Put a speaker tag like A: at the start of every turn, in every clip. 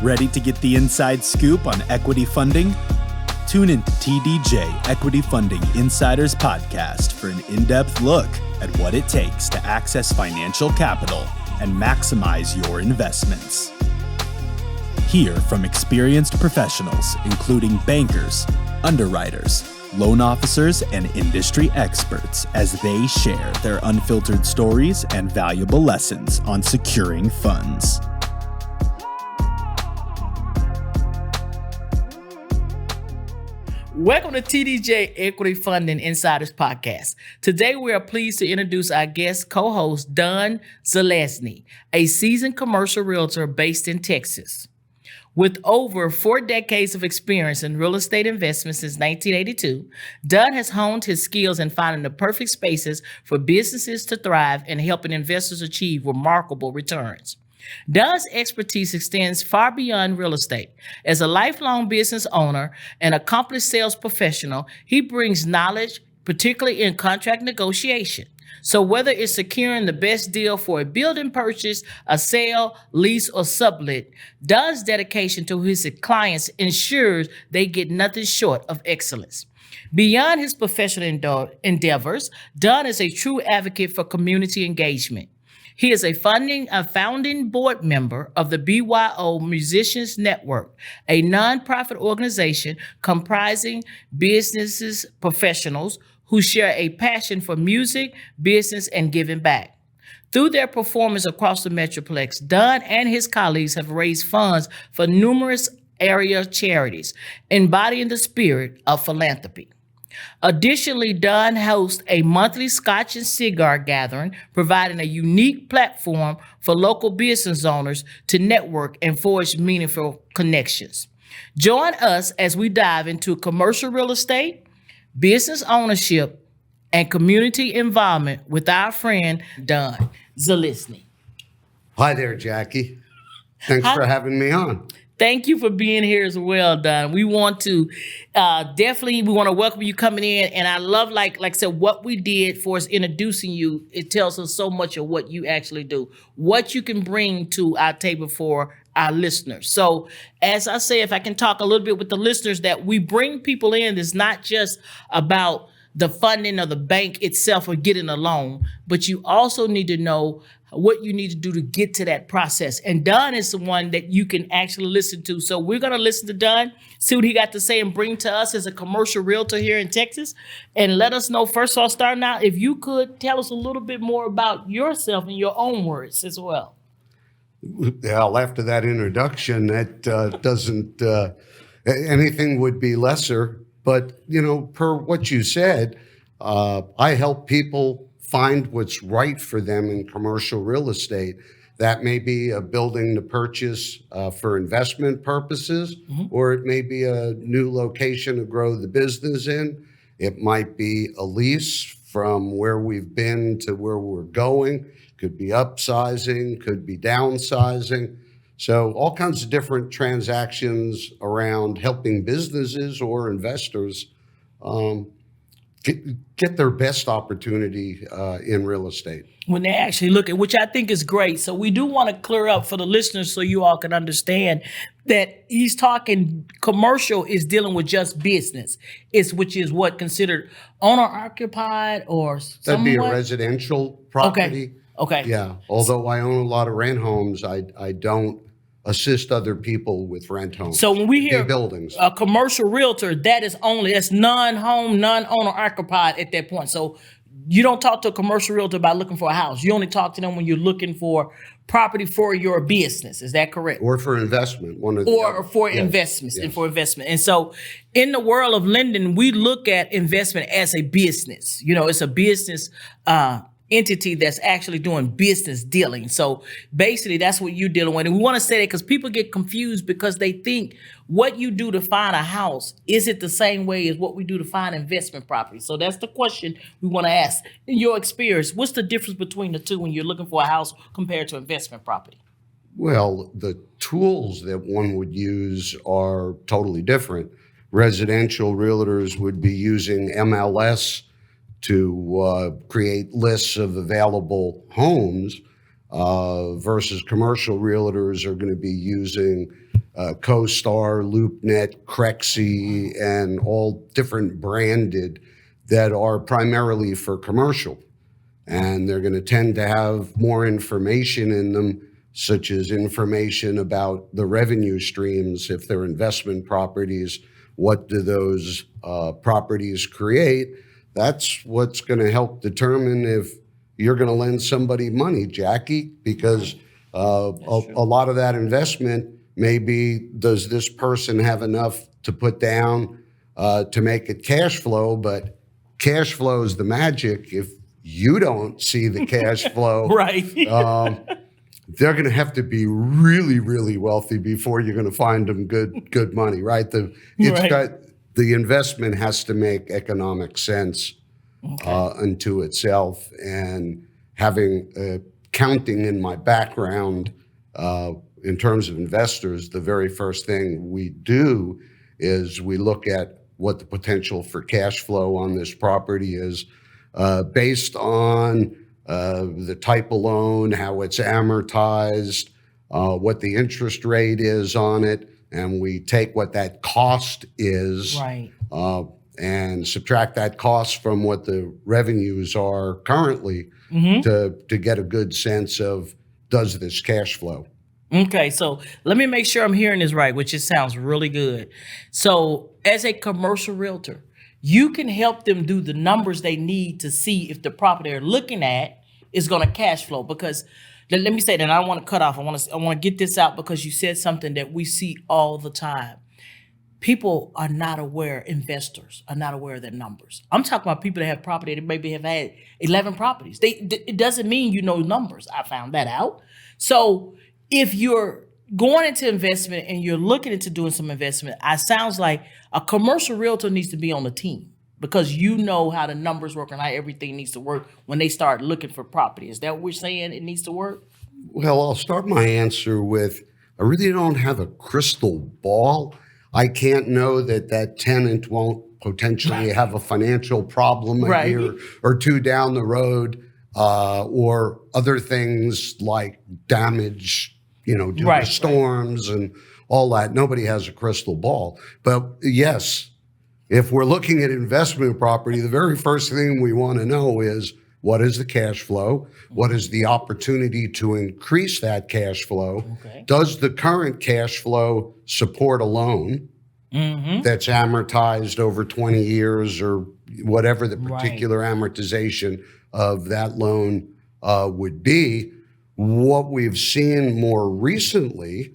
A: Ready to get the inside scoop on equity funding? Tune in to TDJ Equity Funding Insiders Podcast for an in-depth look at what it takes to access financial capital and maximize your investments. Hear from experienced professionals, including bankers, underwriters, loan officers, and industry experts as they share their unfiltered stories and valuable lessons on securing funds.
B: Welcome to TDJ Equity Funding Insiders Podcast. Today, we are pleased to introduce our guest co-host, Don Zelezny, a seasoned commercial realtor based in Texas. With over 4 decades of experience in real estate investments since 1982, Don has honed his skills in finding the perfect spaces for businesses to thrive and helping investors achieve remarkable returns. Don's expertise extends far beyond real estate. As a lifelong business owner and accomplished sales professional, he brings knowledge, particularly in contract negotiation. So whether it's securing the best deal for a building purchase, a sale, lease, or sublet, Don's dedication to his clients ensures they get nothing short of excellence. Beyond his professional endeavors, Don is a true advocate for community engagement. He is a founding board member of the BYO Musicians Network, a nonprofit organization comprising businesses professionals who share a passion for music, business, and giving back. Through their performance across the Metroplex, Don and his colleagues have raised funds for numerous area charities, embodying the spirit of philanthropy. Additionally, Don hosts a monthly Scotch and Cigar gathering, providing a unique platform for local business owners to network and forge meaningful connections. Join us as we dive into commercial real estate, business ownership, and community involvement with our friend, Don Zelezny.
C: Hi there, Jackie. Thanks for having me on.
B: Thank you for being here as well, Don. We want to we want to welcome you coming in. And I love, like I said, what we did for us introducing you. It tells us so much of what you actually do, what you can bring to our table for our listeners. So as I say, if I can talk a little bit with the listeners, that we bring people in, it's not just about the funding of the bank itself or getting a loan, but you also need to know what you need to do to get to that process. And Don is the one that you can actually listen to. So we're going to listen to Don, see what he got to say and bring to us as a commercial realtor here in Texas. And let us know, first of all, starting out, if you could tell us a little bit more about yourself in your own words as well.
C: Well, after that introduction, that doesn't, anything would be lesser. But, per what you said, I help people find what's right for them in commercial real estate. That may be a building to purchase for investment purposes, or it may be a new location to grow the business in. It might be a lease from where we've been to where we're going. Could be upsizing, could be downsizing. So all kinds of different transactions around helping businesses or investors get their best opportunity in real estate.
B: When they actually look at, which I think is great. So we do want to clear up for the listeners so you all can understand that he's talking commercial is dealing with just business. Which is what considered owner occupied or
C: somewhat? That'd be a residential property.
B: Okay.
C: Yeah. Although I own a lot of rent homes, I don't assist other people with rent homes.
B: So when we hear
C: buildings,
B: a commercial realtor, that's non-home, non-owner occupied at that point. So you don't talk to a commercial realtor about looking for a house. You only talk to them when you're looking for property for your business. Is that correct?
C: Or for investment,
B: investments. And for investment. And so in the world of lending, we look at investment as a business. It's a business entity that's actually doing business dealing. So basically that's what you're dealing with. And we want to say that because people get confused because they think what you do to find a house, is it the same way as what we do to find investment property? So that's the question we want to ask. In your experience, what's the difference between the two when you're looking for a house compared to investment property?
C: Well, the tools that one would use are totally different. Residential realtors would be using MLS to create lists of available homes versus commercial realtors are going to be using CoStar, LoopNet, Crexy, and all different branded that are primarily for commercial. And they're going to tend to have more information in them, such as information about the revenue streams. If they're investment properties, what do those properties create? That's what's going to help determine if you're going to lend somebody money, Jackie, because a lot of that investment may be, does this person have enough to put down to make it cash flow? But cash flow is the magic. If you don't see the cash flow,
B: Right.
C: they're going to have to be really, really wealthy before you're going to find them good money, right? The investment has to make economic sense unto itself. And having counting in my background in terms of investors, the very first thing we do is we look at what the potential for cash flow on this property is based on the type of loan, how it's amortized, what the interest rate is on it, and we take what that cost is
B: Right.
C: And subtract that cost from what the revenues are currently to get a good sense of, does this cash flow?
B: Okay, so let me make sure I'm hearing this right, which it sounds really good. So as a commercial realtor, you can help them do the numbers they need to see if the property they're looking at is going to cash flow. Because let me say that I don't want to cut off. I want to get this out because you said something that we see all the time. People are not aware, investors are not aware of their numbers. I'm talking about people that have property that maybe have had 11 properties. It doesn't mean you know numbers. I found that out. So if you're going into investment and you're looking into doing some investment, it sounds like a commercial realtor needs to be on the team because you know how the numbers work and how everything needs to work when they start looking for property. Is that what we're saying? It needs to work?
C: Well, I'll start my answer with, I really don't have a crystal ball. I can't know that tenant won't potentially have a financial problem a year or two down the road, or other things like damage, due to storms and all that. Nobody has a crystal ball. But yes, if we're looking at investment property, the very first thing we want to know is, what is the cash flow? What is the opportunity to increase that cash flow?
B: Okay.
C: Does the current cash flow support a loan that's amortized over 20 years or whatever the particular amortization of that loan would be? What we've seen more recently,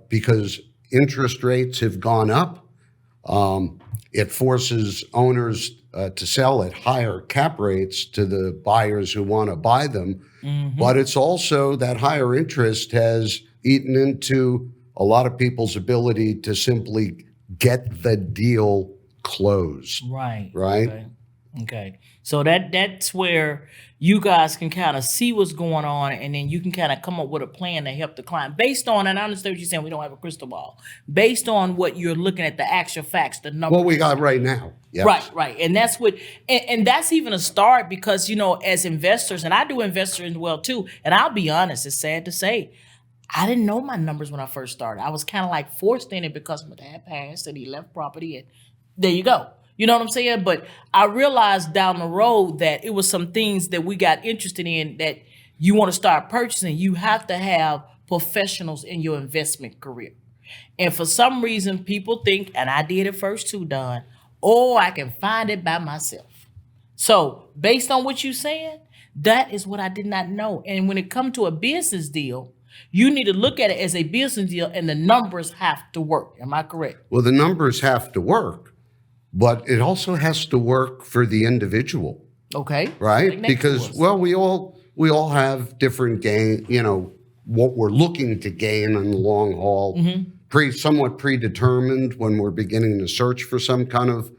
C: because interest rates have gone up, it forces owners to sell at higher cap rates to the buyers who want to buy them. But it's also that higher interest has eaten into a lot of people's ability to simply get the deal closed. Right.
B: Okay. So that's where you guys can kind of see what's going on, and then you can kind of come up with a plan to help the client based on, and I understand what you're saying, we don't have a crystal ball, based on what you're looking at, the actual facts, the numbers.
C: What we got right now. Yes.
B: Right. And that's what, and that's even a start because, as investors, and I do investor as well too, and I'll be honest, it's sad to say, I didn't know my numbers when I first started. I was kind of like forced in it because my dad passed and he left property, and there you go. You know what I'm saying? But I realized down the road that it was some things that we got interested in that you want to start purchasing. You have to have professionals in your investment career. And for some reason, people think, and I did it first too, Don, I can find it by myself. So based on what you're saying, that is what I did not know. And when it comes to a business deal, you need to look at it as a business deal and the numbers have to work. Am I correct?
C: Well, the numbers have to work. But it also has to work for the individual.
B: Okay.
C: Right? Because, we all have different gain, what we're looking to gain in the long haul, somewhat predetermined when we're beginning to search for some kind of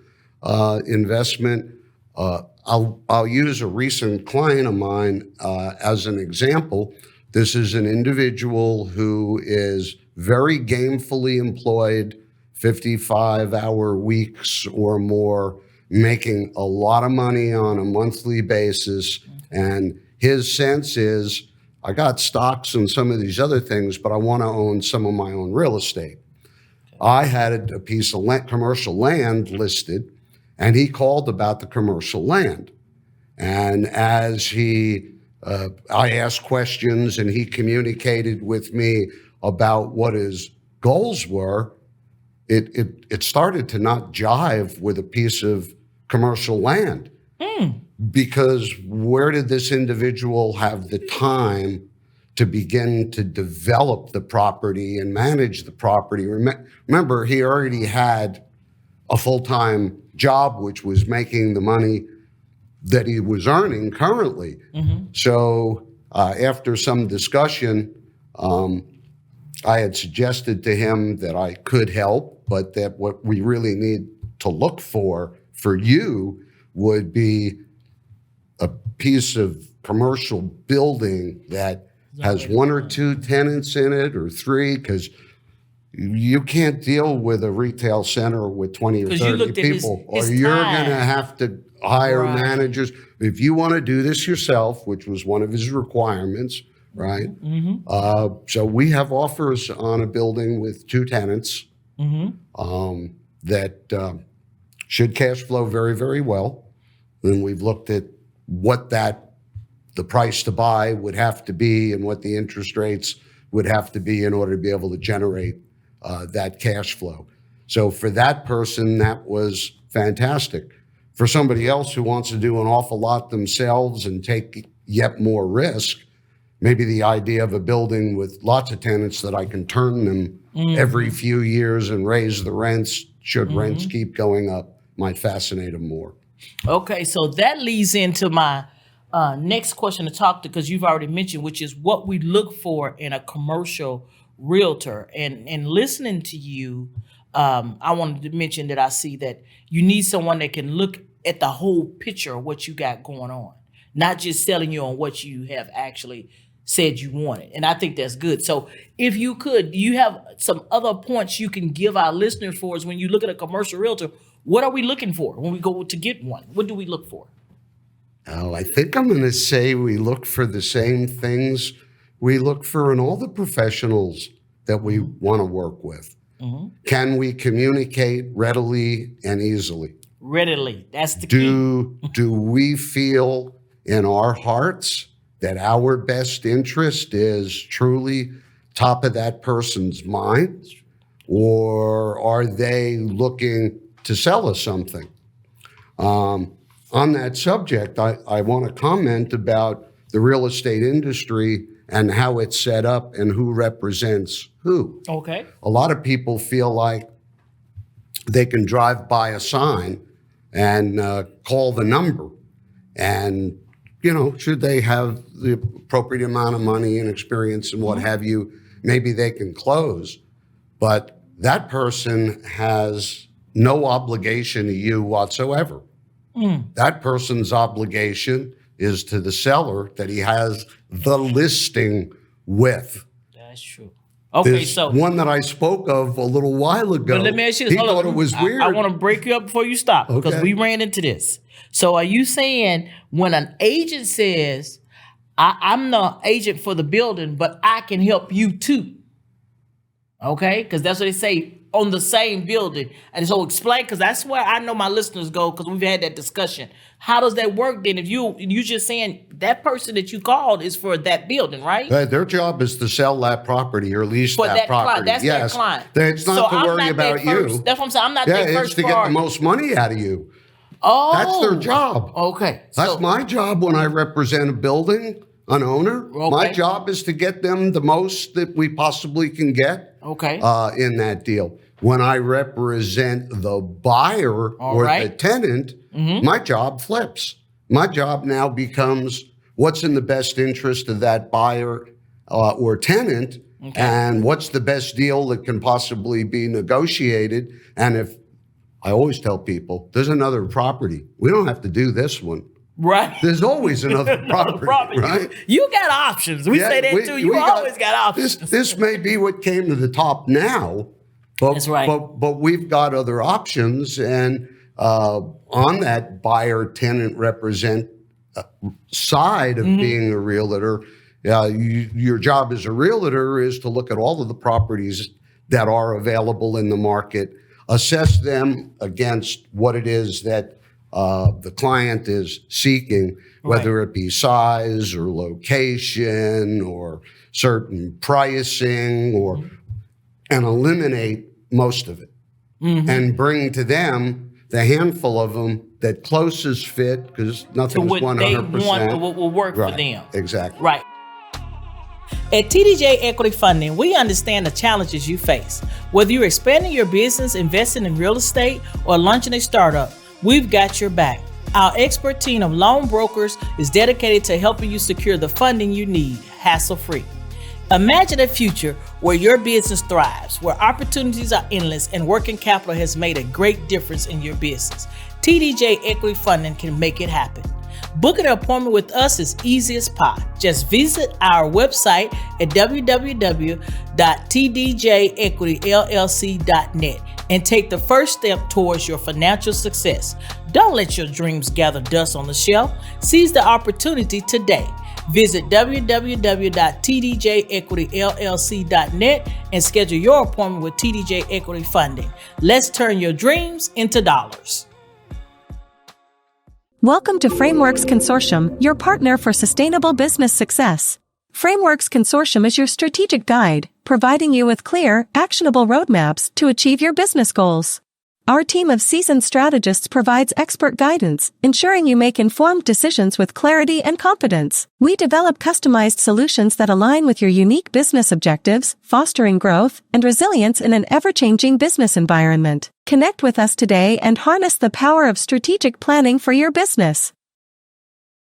C: investment. I'll use a recent client of mine as an example. This is an individual who is very gainfully employed, 55-hour weeks or more, making a lot of money on a monthly basis. And his sense is, I got stocks and some of these other things, but I want to own some of my own real estate. I had a piece of commercial land listed, and he called about the commercial land. And as I asked questions and he communicated with me about what his goals were, it started to not jive with a piece of commercial land. Because where did this individual have the time to begin to develop the property and manage the property? Remember, he already had a full-time job, which was making the money that he was earning currently. So after some discussion, I had suggested to him that I could help, but that what we really need to look for you would be a piece of commercial building that has one or two tenants in it or three, because you can't deal with a retail center with 20 or 30 people, or you're going to have to hire managers. If you want to do this yourself, which was one of his requirements, right? So we have offers on a building with two tenants that should cash flow very, very well. And we've looked at what the price to buy would have to be and what the interest rates would have to be in order to be able to generate that cash flow. So for that person, that was fantastic. For somebody else who wants to do an awful lot themselves and take yet more risk, maybe the idea of a building with lots of tenants that I can turn them every few years and raise the rents should rents keep going up might fascinate them more.
B: Okay, so that leads into my next question to talk to, because you've already mentioned, which is what we look for in a commercial realtor. And listening to you, I wanted to mention that I see that you need someone that can look at the whole picture of what you got going on, not just selling you on what you have actually said you wanted. And I think that's good. So if you could, do you have some other points you can give our listeners for us when you look at a commercial realtor? What are we looking for when we go to get one? What do we look for?
C: Oh, I think I'm going to say we look for the same things we look for in all the professionals that we want to work with. Can we communicate readily and easily?
B: Readily, that's the key.
C: Do we feel in our hearts that our best interest is truly top of that person's mind? Or are they looking to sell us something? On that subject, I want to comment about the real estate industry and how it's set up and who represents who.
B: Okay.
C: A lot of people feel like they can drive by a sign and call the number. And, should they have the appropriate amount of money and experience and what have you, maybe they can close. But that person has no obligation to you whatsoever. That person's obligation is to the seller that he has the listing with.
B: That's true. Okay,
C: There's
B: so
C: one that I spoke of a little while ago.
B: But let me ask you this.
C: He
B: Hold
C: thought
B: on.
C: it was weird.
B: I want to break you up before you stop, because
C: Okay.
B: we ran into this. So are you saying when an agent says, I'm the agent for the building, but I can help you too? Okay, because that's what they say on the same building. And so explain, because that's where I know my listeners go, because we've had that discussion. How does that work then? If you just saying that person that you called is for that building, right?
C: Their job is to sell that property or lease
B: For
C: that property.
B: client, that's
C: yes.
B: that client.
C: It's not
B: So
C: to
B: I'm
C: worry
B: not
C: about
B: their
C: you.
B: first- That's what I'm saying. I'm not
C: Yeah,
B: their
C: it's
B: first
C: to get the
B: party.
C: most money out of you.
B: Oh,
C: That's their job.
B: Okay,
C: That's
B: so,
C: my job when I represent a building, an owner. My
B: Okay.
C: job is to get them the most that we possibly can get
B: okay.
C: in that deal. When I represent the buyer or the
B: right.
C: tenant, my job flips. My job now becomes what's in the best interest of that buyer or tenant, and what's the best deal that can possibly be negotiated. And if I always tell people, there's another property. We don't have to do this one.
B: Right.
C: There's always another property, right?
B: You got options. We say that too. You always got options.
C: This may be what came to the top now, but,
B: That's right.
C: but we've got other options. And on that buyer-tenant represent side of being a realtor, Your job as a realtor is to look at all of the properties that are available in the market, assess them against what it is that the client is seeking, whether it be size or location or certain pricing, and eliminate most of it, and bring to them the handful of them that closest fit, because nothing's 100%.
B: They want what will work for them.
C: Exactly.
B: Right. At TDJ Equity Funding, we understand the challenges you face. Whether you're expanding your business, investing in real estate, or launching a startup, we've got your back. Our expert team of loan brokers is dedicated to helping you secure the funding you need, hassle-free. Imagine a future where your business thrives, where opportunities are endless and working capital has made a great difference in your business. TDJ Equity Funding can make it happen. Booking an appointment with us is easy as pie. Just visit our website at www.tdjequityllc.net and take the first step towards your financial success. Don't let your dreams gather dust on the shelf. Seize the opportunity today. Visit www.tdjequityllc.net and schedule your appointment with TDJ Equity Funding. Let's turn your dreams into dollars.
D: Welcome to Frameworks Consortium, your partner for sustainable business success. Frameworks Consortium is your strategic guide, providing you with clear, actionable roadmaps to achieve your business goals. Our team of seasoned strategists provides expert guidance, ensuring you make informed decisions with clarity and confidence. We develop customized solutions that align with your unique business objectives, fostering growth and resilience in an ever-changing business environment. Connect with us today and harness the power of strategic planning for your business.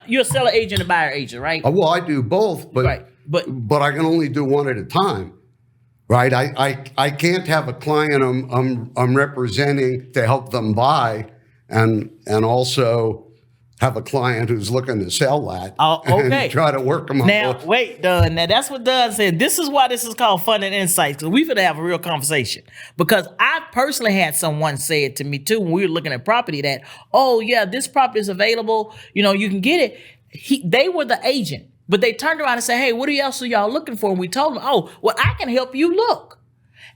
B: You're a seller agent and buyer agent, right?
C: Well, I do both, but I can only do one at a time. Right, I can't have a client I'm representing to help them buy, and also have a client who's looking to sell that. And try to work them up.
B: Now, wait, Don. Now that's what Don said. This is why this is called Fun and Insights, because we're gonna have a real conversation. Because I personally had someone say it to me too when we were looking at property that, oh yeah, this property is available. You know, you can get it. They were the agent. But they turned around and said, hey, what else are y'all looking for? And we told them, oh, well, I can help you look.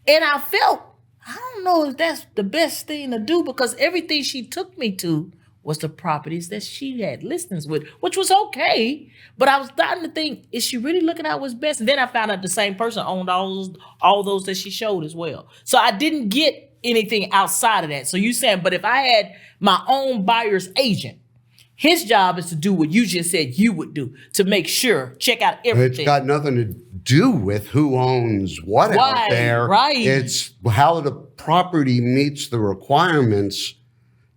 B: And I felt, I don't know if that's the best thing to do, because everything she took me to was the properties that she had listings with, which was okay. But I was starting to think, is she really looking at what's best? And then I found out the same person owned all those that she showed as well. So I didn't get anything outside of that. So you saying, but if I had my own buyer's agent, his job is to do what you just said you would do, to make sure, check out everything.
C: It's got nothing to do with who owns what out there.
B: Right.
C: It's how the property meets the requirements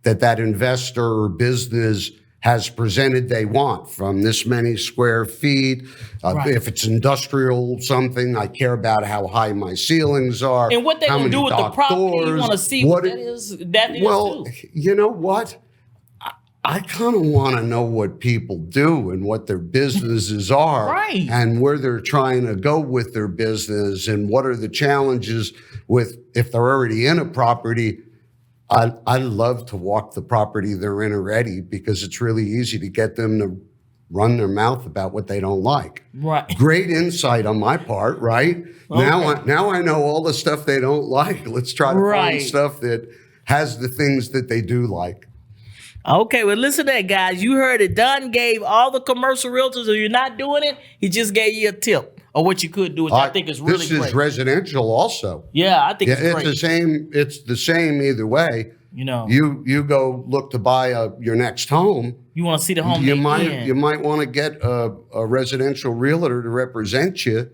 C: that investor or business has presented they want, from this many square feet. If it's industrial something, I care about how high my ceilings are.
B: And what they going to do with the property, you want to see what that is. Well, too.
C: You know what? I kind of want to know what people do and what their businesses are, and where they're trying to go with their business, and what are the challenges with, if they're already in a property. I love to walk the property they're in already, because it's really easy to get them to run their mouth about what they don't like.
B: Right.
C: Great insight on my part, right? Okay. Now I know all the stuff they don't like. Let's try to find stuff that has the things that they do like.
B: Okay, well, listen to that, guys. You heard it. Don gave all the commercial realtors, if you're not doing it, he just gave you a tip of what you could do, which I think is really great.
C: This is residential also.
B: Yeah, I think it's great.
C: It's the same either way.
B: You know,
C: you go look to buy your next home.
B: You want to see the home
C: you might want to get a residential realtor to represent you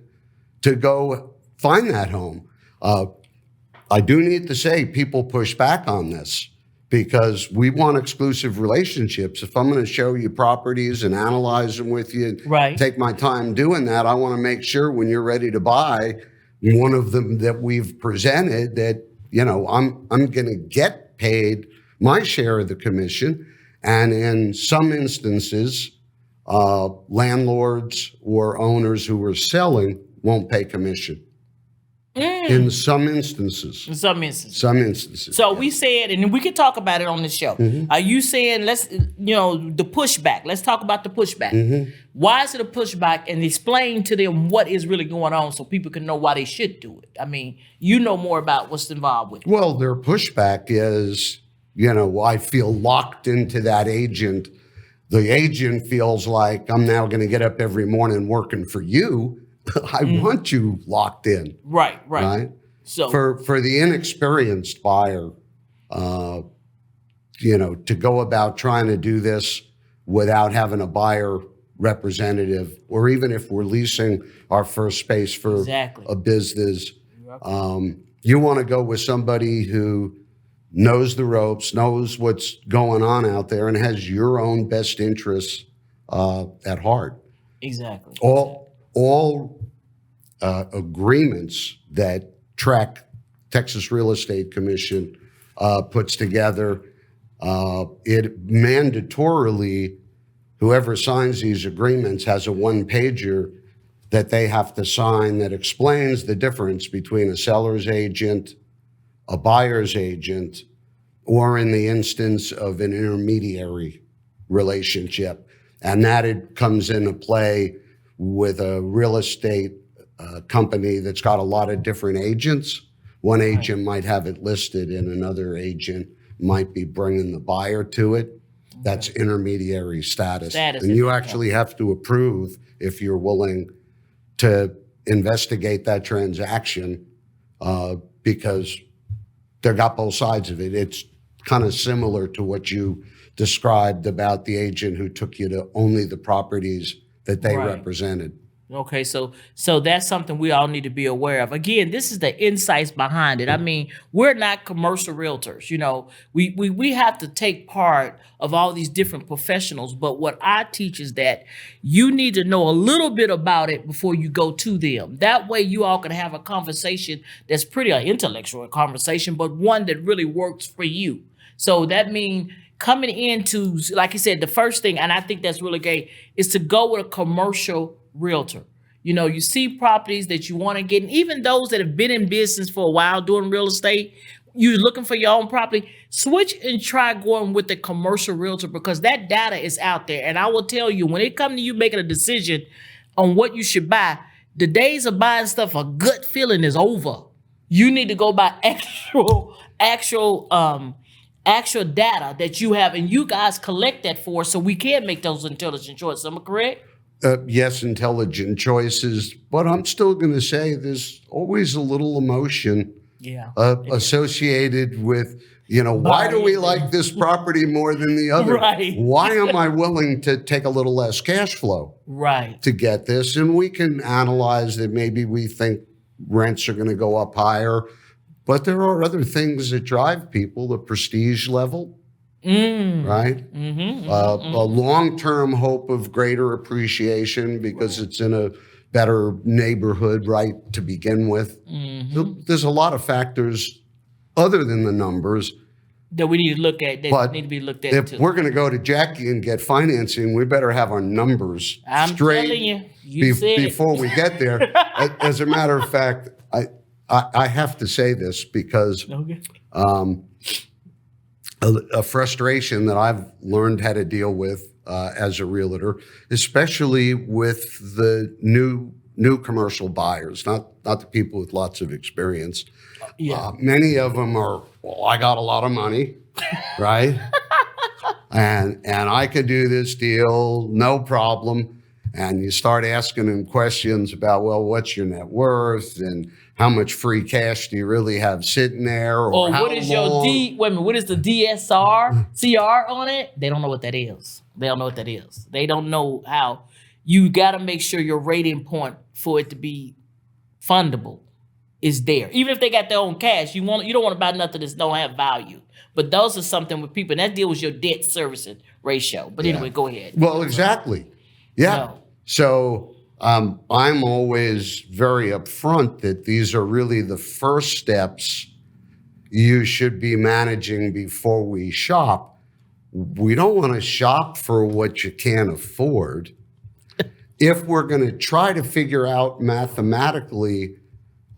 C: to go find that home. I do need to say, people push back on this, because we want exclusive relationships. If I'm going to show you properties and analyze them with you, take my time doing that, I want to make sure when you're ready to buy one of them that we've presented, that, you know, I'm going to get paid my share of the commission. And in some instances, landlords or owners who are selling won't pay commission. in some instances.
B: In some instances.
C: Some instances.
B: So we said, and we can talk about it on the show. Are you saying the pushback? Let's talk about the pushback. Why is it a pushback? And explain to them what is really going on so people can know why they should do it. I mean, you know more about what's involved with it.
C: Well, their pushback is, I feel locked into that agent. The agent feels like I'm now going to get up every morning working for you. I want you locked in.
B: Right. So
C: for the inexperienced buyer, to go about trying to do this without having a buyer representative, or even if we're leasing our first space for a business, you want to go with somebody who knows the ropes, knows what's going on out there, and has your own best interests at heart.
B: Exactly.
C: All agreements that Texas Real Estate Commission puts together, it mandatorily, whoever signs these agreements has a one-pager that they have to sign that explains the difference between a seller's agent, a buyer's agent, or in the instance of an intermediary relationship. And that it comes into play with a real estate company that's got a lot of different agents. One agent might have it listed and another agent might be bringing the buyer to it. That's intermediary status. And you actually have to approve if you're willing to investigate that transaction because they got both sides of it. It's kind of similar to what you described about the agent who took you to only the properties that they represented.
B: Okay, so that's something we all need to be aware of. Again, this is the insights behind it. I mean, we're not commercial realtors. We have to take part of all these different professionals. But what I teach is that you need to know a little bit about it before you go to them. That way, you all can have a conversation that's pretty an intellectual conversation, but one that really works for you. So that means coming into, like you said, the first thing, and I think that's really great, is to go with a commercial realtor. You see properties that you want to get, and even those that have been in business for a while doing real estate, you're looking for your own property, switch and try going with the commercial realtor because that data is out there. And I will tell you, when it comes to you making a decision on what you should buy, the days of buying stuff a gut feeling is over. You need to go by actual data that you have, and you guys collect that for us so we can make those intelligent choices. Am I correct?
C: Yes, intelligent choices, but I'm still going to say there's always a little emotion associated with, why do we like this property more than the other?
B: Right.
C: Why am I willing to take a little less cash flow to get this? And we can analyze that maybe we think rents are going to go up higher, but there are other things that drive people, the prestige level. Right? A long-term hope of greater appreciation because it's in a better neighborhood, right, to begin with. There's a lot of factors other than the numbers
B: that we need to look at, that need to be looked at.
C: If we're going to go to Jackie and get financing, we better have our numbers straight before we get there. As a matter of fact, I have to say this because a frustration that I've learned how to deal with as a realtor, especially with the new commercial buyers, not the people with lots of experience. Many of them are, well, I got a lot of money, right? and I could do this deal, no problem. And you start asking them questions about, well, what's your net worth and how much free cash do you really have sitting there? Or
B: what is what is the DSR, CR on it? They don't know what that is. They don't know what that is. They don't know how. You got to make sure your rating point for it to be fundable is there. Even if they got their own cash, you don't want to buy nothing that don't have value. But those are something with people, and that deals with your debt servicing ratio. But anyway, go ahead.
C: Well, exactly. Yeah.
B: No.
C: So I'm always very upfront that these are really the first steps you should be managing before we shop. We don't want to shop for what you can't afford. If we're going to try to figure out mathematically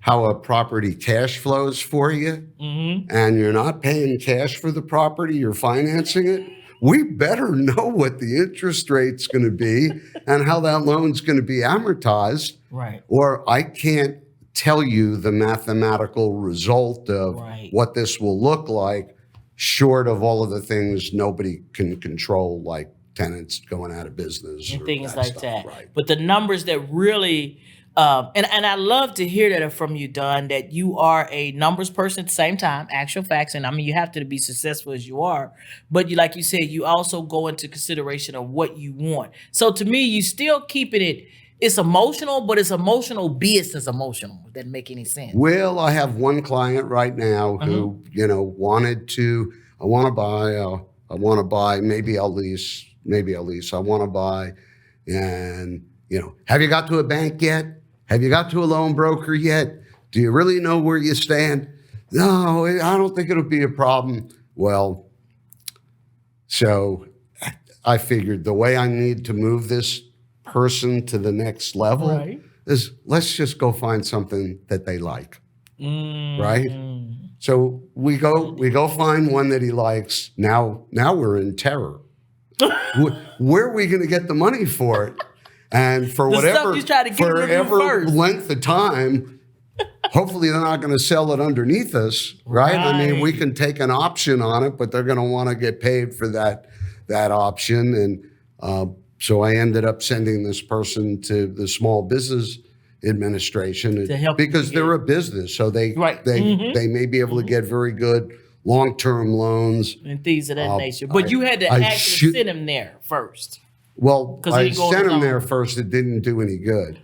C: how a property cash flows for you, and you're not paying cash for the property, you're financing it, we better know what the interest rate's going to be and how that loan's going to be amortized.
B: Right.
C: Or I can't tell you the mathematical result of what this will look like, short of all of the things nobody can control, like tenants going out of business
B: and
C: or
B: things like
C: stuff.
B: that.
C: Right.
B: But the numbers that really, and I love to hear that from you, Don, that you are a numbers person at the same time, actual facts. And I mean, you have to be successful as you are. But you, like you said, you also go into consideration of what you want. So to me, you still keeping it, it's emotional, but it's emotional business emotional. Does that make any sense?
C: Well, I have one client right now who, wanted to, I want to buy, maybe I'll lease, I want to buy. And, have you got to a bank yet? Have you got to a loan broker yet? Do you really know where you stand? No, I don't think it'll be a problem. Well, so I figured the way I need to move this person to the next level is let's just go find something that they like. Right? So we go find one that he likes. Now we're in terror. Where are we going to get the money for it? And for whatever length of time, hopefully they're not going to sell it underneath us, right? I mean, we can take an option on it, but they're going to want to get paid for that option. And so I ended up sending this person to the Small Business Administration
B: to help
C: because they're a business, so they may be able to get very good long-term loans
B: and things of that nature. But you had to actually send him there first.
C: Well, I sent him there first. It didn't do any good.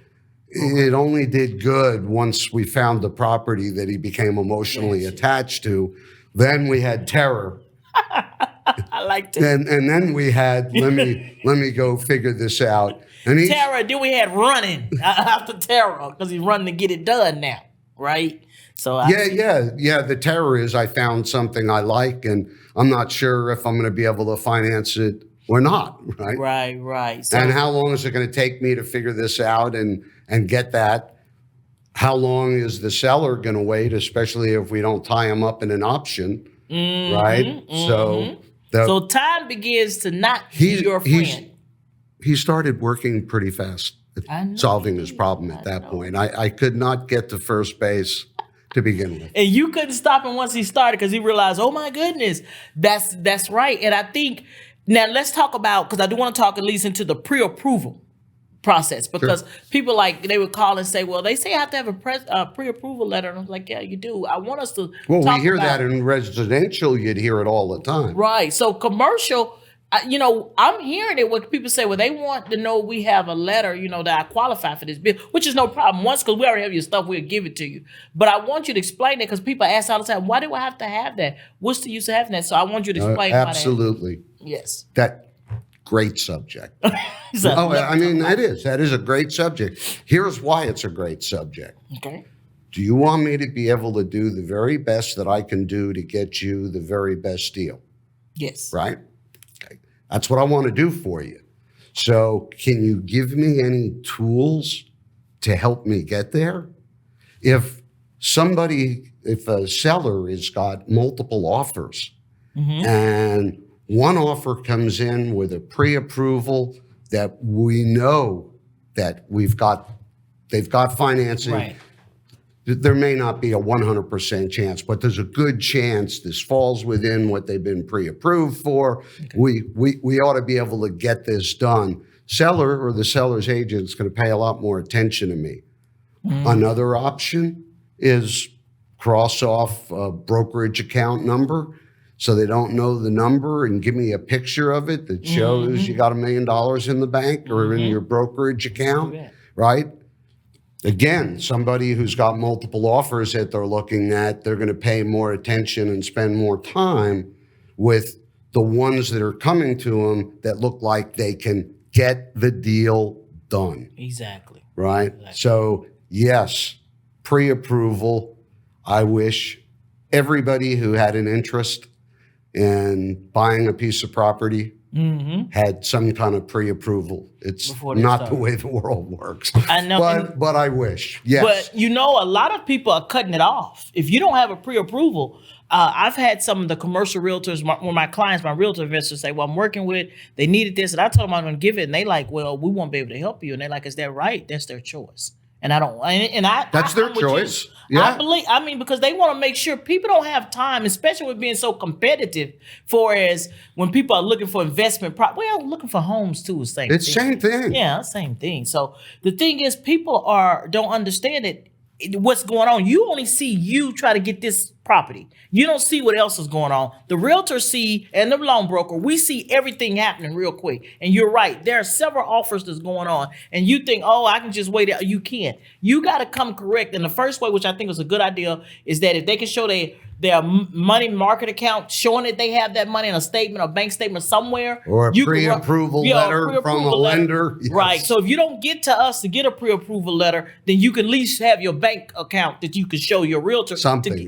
C: It only did good once we found the property that he became emotionally attached to. Then we had terror.
B: I liked it.
C: And then we had, let me go figure this out. And
B: terror, then we had running after terror because he's running to get it done now, right? So the terror is I found something I like and I'm not sure if I'm going to be able to finance it or not, right? Right. So,
C: and how long is it going to take me to figure this out and get that? How long is the seller going to wait, especially if we don't tie them up in an option, right? So
B: time begins to not be your friend.
C: He started working pretty fast at solving his problem at that point. I could not get to first base to begin with.
B: And you couldn't stop him once he started because he realized, oh my goodness, that's right. And I think, now let's talk about, because I do want to talk at least into the pre-approval process, because people they would call and say, well, they say I have to have a pre-approval letter. And I'm like, yeah, you do. I want us to
C: we hear that in residential, you'd hear it all the time.
B: Right. So commercial, I'm hearing it when people say, well, they want to know we have a letter, that I qualify for this bill, which is no problem. Once, because we already have your stuff, we'll give it to you. But I want you to explain it because people ask all the time, why do I have to have that? What's the use of having that? So I want you to explain.
C: Absolutely.
B: Yes.
C: Great subject. That is a great subject. Here's why it's a great subject.
B: Okay.
C: Do you want me to be able to do the very best that I can do to get you the very best deal?
B: Yes.
C: Right? Okay. That's what I want to do for you. So can you give me any tools to help me get there? If a seller has got multiple offers and one offer comes in with a pre-approval that we know that they've got financing. Right. There may not be a 100% chance, but there's a good chance this falls within what they've been pre-approved for. Okay. We ought to be able to get this done. Seller or the seller's agent is going to pay a lot more attention to me. Another option is cross off a brokerage account number so they don't know the number and give me a picture of it that shows you got $1 million in the bank or in your brokerage account, right? Again, somebody who's got multiple offers that they're looking at, they're going to pay more attention and spend more time with the ones that are coming to them that look like they can get the deal done.
B: Exactly.
C: Right? Exactly. So, yes, pre-approval. I wish everybody who had an interest in buying a piece of property had some kind of pre-approval. It's
B: Before they
C: not
B: start.
C: the way the world works.
B: I know,
C: but I wish. Yes.
B: But a lot of people are cutting it off. If you don't have a pre-approval, I've had some of the commercial realtors, my clients, my realtor investors say, well, I'm working with, they needed this. And I told them I'm going to give it. And they like, well, we won't be able to help you. And they're like, is that right? That's their choice. And
C: that's their choice. Yeah.
B: Because they want to make sure people don't have time, especially with being so competitive for as when people are looking for investment, looking for homes too, is same
C: It's
B: thing.
C: same thing.
B: Yeah, same thing. So the thing is, people don't understand it. What's going on? You only see you try to get this property. You don't see what else is going on. The realtor see, and the loan broker, we see everything happening real quick. And you're right. There are several offers that's going on. And you think, oh, I can just wait. You can't. You got to come correct. And the first way, which I think is a good idea, is that if they can show their money market account, showing that they have that money in a statement, a bank statement somewhere.
C: Or a pre-approval letter from a lender. Yes.
B: Right. So if you don't get to us to get a pre-approval letter, then you can at least have your bank account that you can show your realtor
C: something
B: to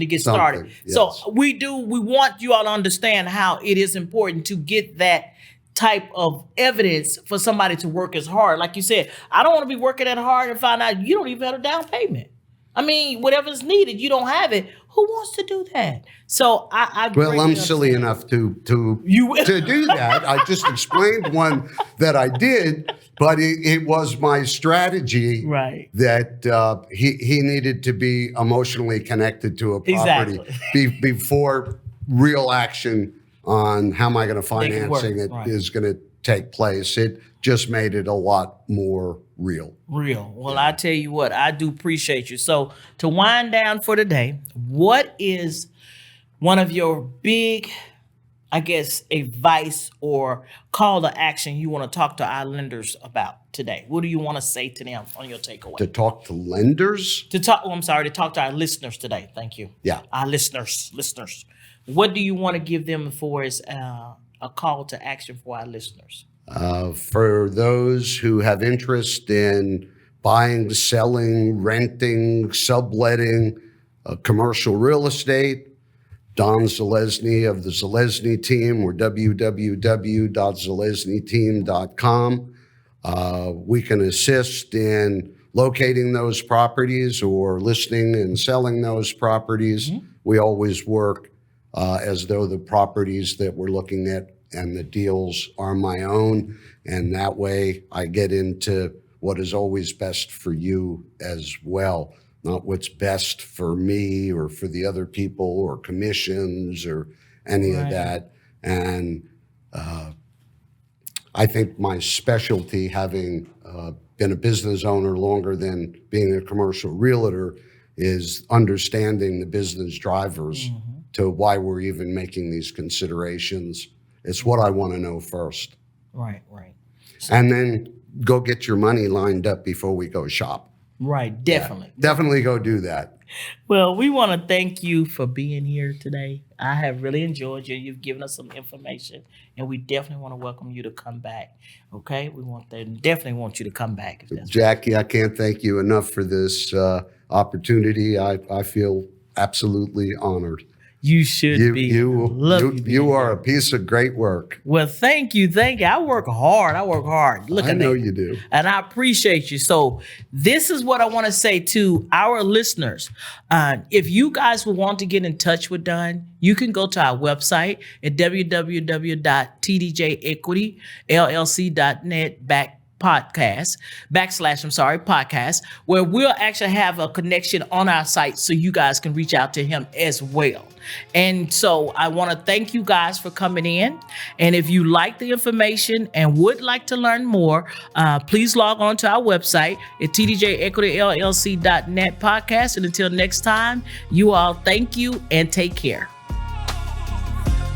B: get started.
C: Yes.
B: So we want you all to understand how it is important to get that type of evidence for somebody to work as hard. Like you said, I don't want to be working that hard and find out you don't even have a down payment. I mean, whatever's needed, you don't have it. Who wants to do that? So
C: I'm silly enough to do that. I just explained one that I did, but it was my strategy that he needed to be emotionally connected to a property before real action on how am I going to financing it is going to take place. It just made it a lot more real.
B: Well, I tell you what, I do appreciate you. So to wind down for today, what is one of your big, advice or call to action you want to talk to our lenders about today? What do you want to say to them on your takeaway?
C: To talk to lenders?
B: To talk to our listeners today. Thank you.
C: Yeah.
B: Our listeners. What do you want to give them for as a call to action for our listeners?
C: For those who have interest in buying, selling, renting, subletting commercial real estate, Don Zelezny of the Zelezny team, or www.zeleznyteam.com. We can assist in locating those properties or listing and selling those properties. Mm-hmm. We always work as though the properties that we're looking at and the deals are my own. And that way I get into what is always best for you as well, not what's best for me or for the other people or commissions or any of that. And I think my specialty, having been a business owner longer than being a commercial realtor, is understanding the business drivers to why we're even making these considerations. It's what I want to know first.
B: Right.
C: And then go get your money lined up before we go shop.
B: Right, definitely.
C: Yeah, definitely go do that.
B: Well, we want to thank you for being here today. I have really enjoyed you. You've given us some information, and we definitely want to welcome you to come back. Okay? Definitely want you to come back.
C: Jackie, I can't thank you enough for this opportunity. I feel absolutely honored.
B: You should be.
C: You are a piece of great work.
B: Well, thank you. I work hard. I know
C: you do.
B: And I appreciate you. So this is what I want to say to our listeners. If you guys would want to get in touch with Don, you can go to our website at www.tdjequityllc.net podcast, where we'll actually have a connection on our site so you guys can reach out to him as well. And so I want to thank you guys for coming in. And if you like the information and would like to learn more, please log on to our website at tdjequityllc.net podcast. And until next time, you all thank you and take care.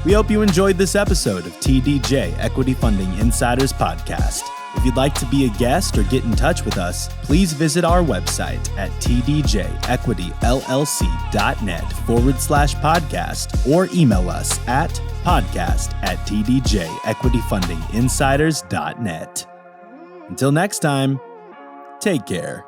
A: We hope you enjoyed this episode of TDJ Equity Funding Insiders Podcast. If you'd like to be a guest or get in touch with us, please visit our website at tdjequityllc.net/podcast or email us at podcast@tdjequityfundinginsiders.net. Until next time, take care.